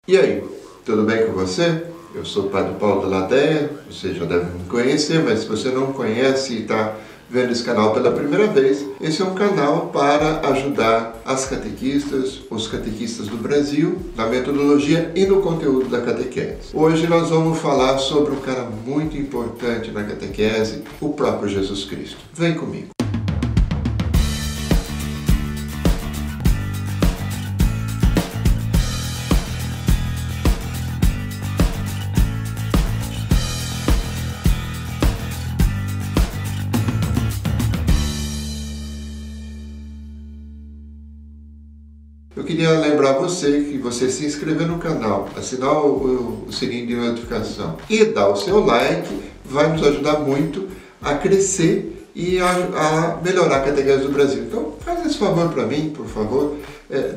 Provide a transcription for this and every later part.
E aí, tudo bem com você? Eu sou o Padre Paulo da Ladeia, você já deve me conhecer, mas se você não conhece e está vendo esse canal pela primeira vez, esse é um canal para ajudar as catequistas, os catequistas do Brasil, na metodologia e no conteúdo da catequese. Hoje nós vamos falar sobre um cara muito importante na catequese, o próprio Jesus Cristo. Vem comigo. Eu queria lembrar você que você se inscrever no canal, assinar o sininho de notificação e dar o seu like, vai nos ajudar muito a crescer e a melhorar a catequese do Brasil. Então faz esse favor para mim, por favor,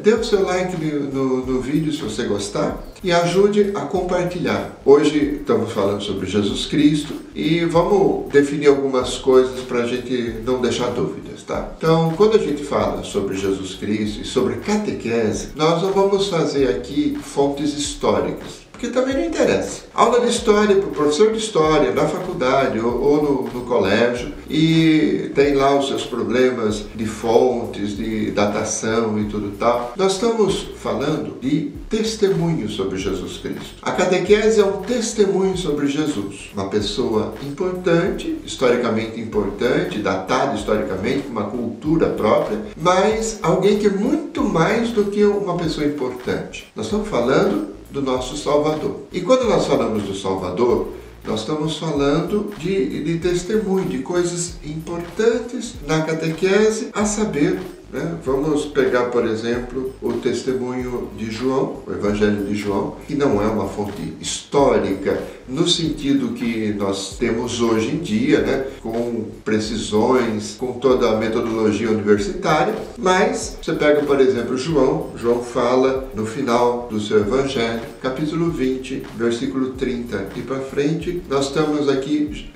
dê o seu like no vídeo se você gostar e ajude a compartilhar. Hoje estamos falando sobre Jesus Cristo e vamos definir algumas coisas para a gente não deixar dúvidas, tá? Então, quando a gente fala sobre Jesus Cristo e sobre catequese, nós não vamos fazer aqui fontes históricas, porque também não interessa. Aula de história para o professor de história, na faculdade ou no colégio, e tem lá os seus problemas de fontes, de datação e tudo tal. Nós estamos falando de testemunho sobre Jesus Cristo. A catequese é um testemunho sobre Jesus. Uma pessoa importante, historicamente importante, datada historicamente, com uma cultura própria, mas alguém que é muito mais do que uma pessoa importante. Nós estamos falando do nosso Salvador. E quando nós falamos do Salvador, nós estamos falando de testemunho, de coisas importantes na catequese, a saber, né? Vamos pegar, por exemplo, o testemunho de João, o Evangelho de João, que não é uma fonte histórica no sentido que nós temos hoje em dia, né? Com precisões, com toda a metodologia universitária, mas você pega, por exemplo, João fala no final do seu Evangelho, capítulo 20, versículo 30 e para frente, nós estamos aqui,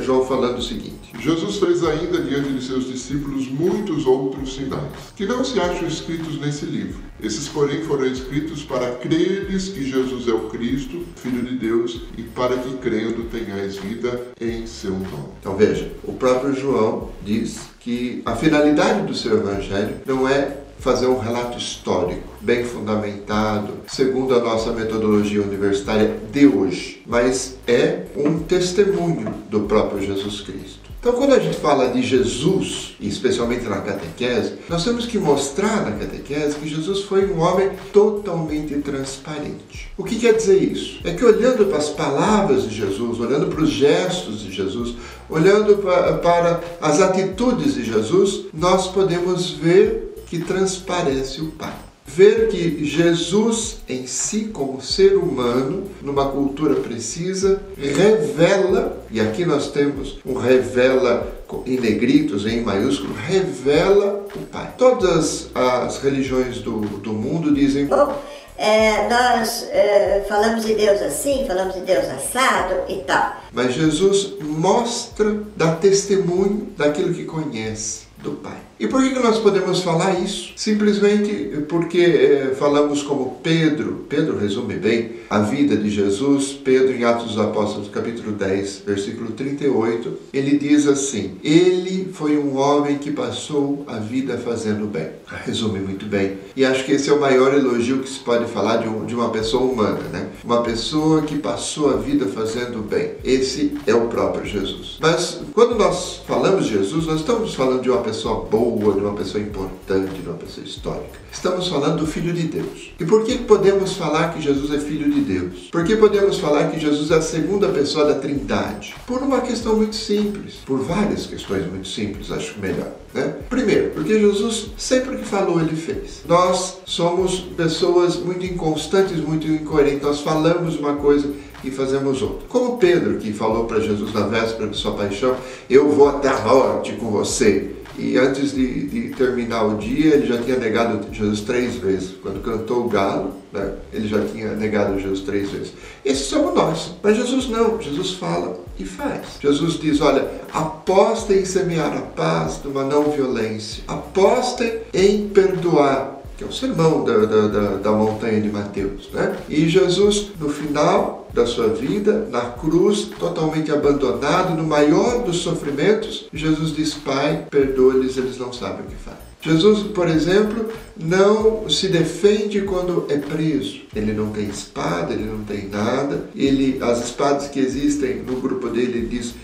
João falando o seguinte: Jesus fez ainda diante de seus discípulos muitos outros sinais, que não se acham escritos nesse livro. Esses, porém, foram escritos para creres que Jesus é o Cristo, Filho de Deus, e para que, crendo, tenhais vida em seu nome. Então veja, o próprio João diz que a finalidade do seu Evangelho não é fazer um relato histórico, bem fundamentado, segundo a nossa metodologia universitária de hoje, mas é um testemunho do próprio Jesus Cristo. Então, quando a gente fala de Jesus, e especialmente na catequese, nós temos que mostrar na catequese que Jesus foi um homem totalmente transparente. O que quer dizer isso? É que olhando para as palavras de Jesus, olhando para os gestos de Jesus, olhando para as atitudes de Jesus, nós podemos ver que transparece o Pai. Ver que Jesus em si, como ser humano, numa cultura precisa, revela, e aqui nós temos um revela em negritos, em maiúsculo, revela o Pai. Todas as religiões do mundo dizem: bom, nós falamos de Deus assim, falamos de Deus assado e tal. Mas Jesus mostra, dá testemunho daquilo que conhece do Pai. E por que nós podemos falar isso? Simplesmente porque falamos como Pedro resume bem a vida de Jesus. Pedro, em Atos dos Apóstolos, capítulo 10, versículo 38, ele diz assim: ele foi um homem que passou a vida fazendo bem. Resume muito bem. E acho que esse é o maior elogio que se pode falar de uma pessoa humana, né? Uma pessoa que passou a vida fazendo bem. Esse é o próprio Jesus. Mas quando nós falamos de Jesus, nós estamos falando de uma pessoa boa, de uma pessoa importante, de uma pessoa histórica. Estamos falando do Filho de Deus. E por que podemos falar que Jesus é Filho de Deus? Por que podemos falar que Jesus é a segunda pessoa da Trindade? Por uma questão muito simples. Por várias questões muito simples, acho melhor, né? Primeiro, porque Jesus, sempre que falou, ele fez. Nós somos pessoas muito inconstantes, muito incoerentes. Nós falamos uma coisa e fazemos outra. Como Pedro, que falou para Jesus na véspera de sua paixão: eu vou até a morte com você. E antes de terminar o dia, ele já tinha negado Jesus 3 vezes. Quando cantou o galo, né, ele já tinha negado Jesus 3 vezes. Esses somos nós. Mas Jesus não. Jesus fala e faz. Jesus diz: olha, apostem em semear a paz numa não violência. Apostem em perdoar. que é o sermão da montanha de Mateus, né? E Jesus, no final da sua vida, na cruz, totalmente abandonado, no maior dos sofrimentos, Jesus diz: Pai, perdoa-lhes, eles não sabem o que fazem. Jesus, por exemplo, não se defende quando é preso. Ele não tem espada, ele não tem nada. As espadas que existem no grupo dele, ele diz: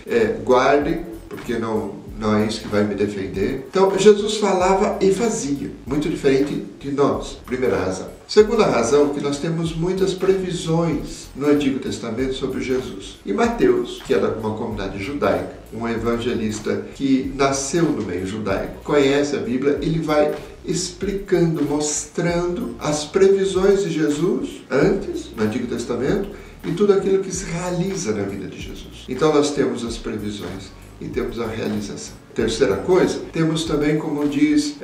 guardem, porque não é isso que vai me defender. Então, Jesus falava e fazia, muito diferente de nós. Primeira razão. Segunda razão, que nós temos muitas previsões no Antigo Testamento sobre Jesus. E Mateus, que era uma comunidade judaica, um evangelista que nasceu no meio judaico, conhece a Bíblia, ele vai explicando, mostrando as previsões de Jesus antes, no Antigo Testamento, e tudo aquilo que se realiza na vida de Jesus. Então nós temos as previsões e temos a realização. Terceira coisa, temos também, como diz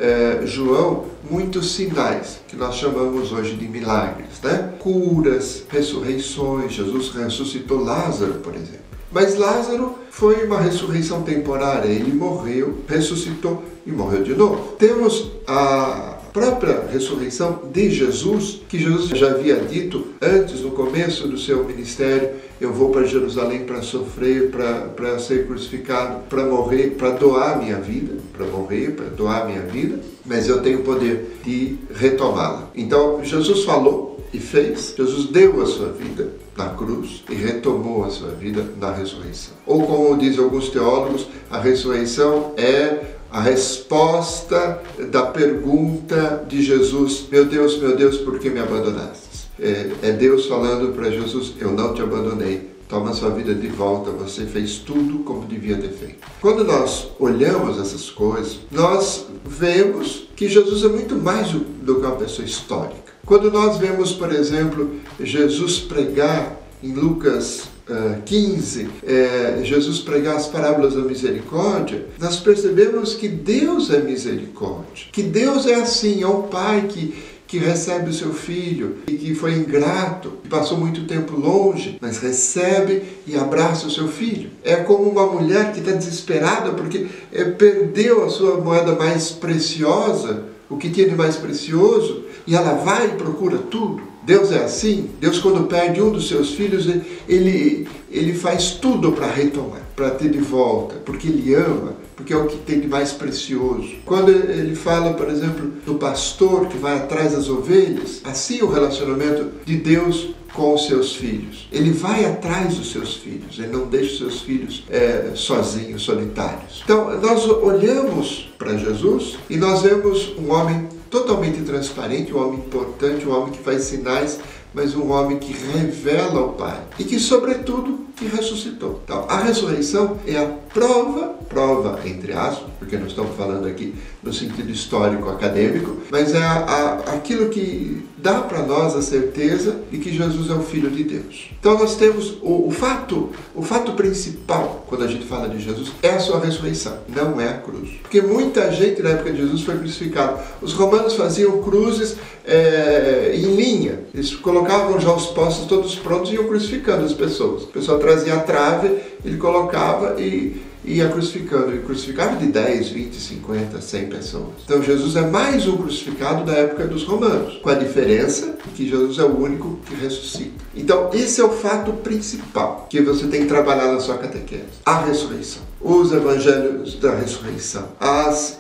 João, muitos sinais, que nós chamamos hoje de milagres, né? Curas, ressurreições. Jesus ressuscitou Lázaro, por exemplo. Mas Lázaro foi uma ressurreição temporária. Ele morreu, ressuscitou e morreu de novo. Temos a própria ressurreição de Jesus, que Jesus já havia dito antes, no começo do seu ministério: eu vou para Jerusalém para sofrer, para ser crucificado, para morrer, para doar minha vida, para morrer, para doar minha vida, mas eu tenho o poder de retomá-la. Então, Jesus falou e fez. Jesus deu a sua vida na cruz e retomou a sua vida na ressurreição. Ou, como dizem alguns teólogos, a ressurreição é a resposta da pergunta de Jesus: meu Deus, por que me abandonaste? É Deus falando para Jesus: eu não te abandonei, toma sua vida de volta, você fez tudo como devia ter feito. Quando nós olhamos essas coisas, nós vemos que Jesus é muito mais do que uma pessoa histórica. Quando nós vemos, por exemplo, Jesus pregar em Lucas 15, Jesus pregar as parábolas da misericórdia, nós percebemos que Deus é misericórdia, que Deus é assim, é o Pai que recebe o seu filho e que foi ingrato, que passou muito tempo longe, mas recebe e abraça o seu filho. É como uma mulher que está desesperada porque perdeu a sua moeda mais preciosa, o que tinha de mais precioso, e ela vai e procura tudo. Deus é assim. Deus, quando perde um dos seus filhos, ele faz tudo para retomar, para ter de volta, porque ele ama, porque é o que tem de mais precioso. Quando ele fala, por exemplo, do pastor que vai atrás das ovelhas, assim é o relacionamento de Deus com os seus filhos. Ele vai atrás dos seus filhos, ele não deixa os seus filhos sozinhos, solitários. Então, nós olhamos para Jesus e nós vemos um homem totalmente transparente, um homem importante, um homem que faz sinais, mas um homem que revela o Pai e que, sobretudo, que ressuscitou. Então, a ressurreição é a prova entre aspas, porque nós estamos falando aqui no sentido histórico acadêmico, mas é aquilo que dá para nós a certeza de que Jesus é o Filho de Deus. Então nós temos o fato principal quando a gente fala de Jesus é a sua ressurreição, não é a cruz. Porque muita gente na época de Jesus foi crucificado. Os romanos faziam cruzes em linha. Eles colocavam já os postos todos prontos e iam crucificando as pessoas. O pessoal trazia a trave, ele colocava e ia crucificando. Ele crucificava de 10, 20, 50, 100 pessoas. Então Jesus é mais um crucificado da época dos romanos, com a diferença de que Jesus é o único que ressuscita. Então esse é o fato principal que você tem que trabalhar na sua catequese. A ressurreição. Os evangelhos da ressurreição. As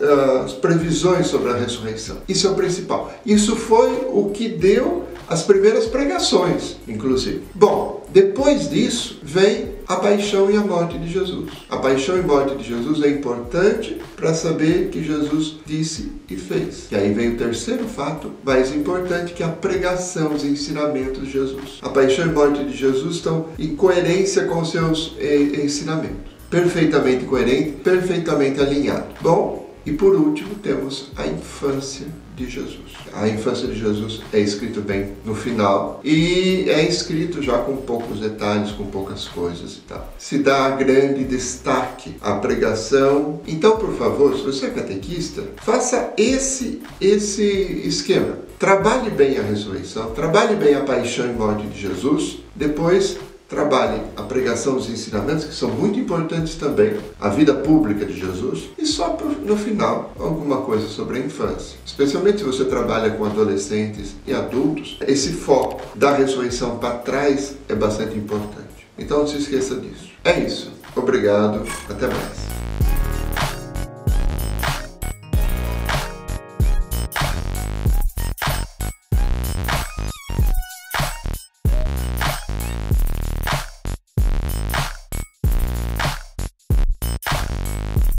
previsões sobre a ressurreição. Isso é o principal. Isso foi o que deu as primeiras pregações, inclusive. Bom, depois disso vem a paixão e a morte de Jesus. A paixão e morte de Jesus é importante para saber que Jesus disse e fez. E aí vem o terceiro fato mais importante, que é a pregação, os ensinamentos de Jesus. A paixão e morte de Jesus estão em coerência com os seus ensinamentos. Perfeitamente coerente, perfeitamente alinhado. Bom, e por último temos a infância de Jesus. A infância de Jesus é escrito bem no final e é escrito já com poucos detalhes, com poucas coisas e tal. Se dá grande destaque à pregação. Então, por favor, se você é catequista, faça esse esquema. Trabalhe bem a ressurreição, trabalhe bem a paixão e morte de Jesus, depois trabalhe a pregação dos ensinamentos, que são muito importantes também, a vida pública de Jesus, e só no final alguma coisa sobre a infância. Especialmente se você trabalha com adolescentes e adultos, esse foco da ressurreição para trás é bastante importante. Então não se esqueça disso. É isso. Obrigado. Até mais.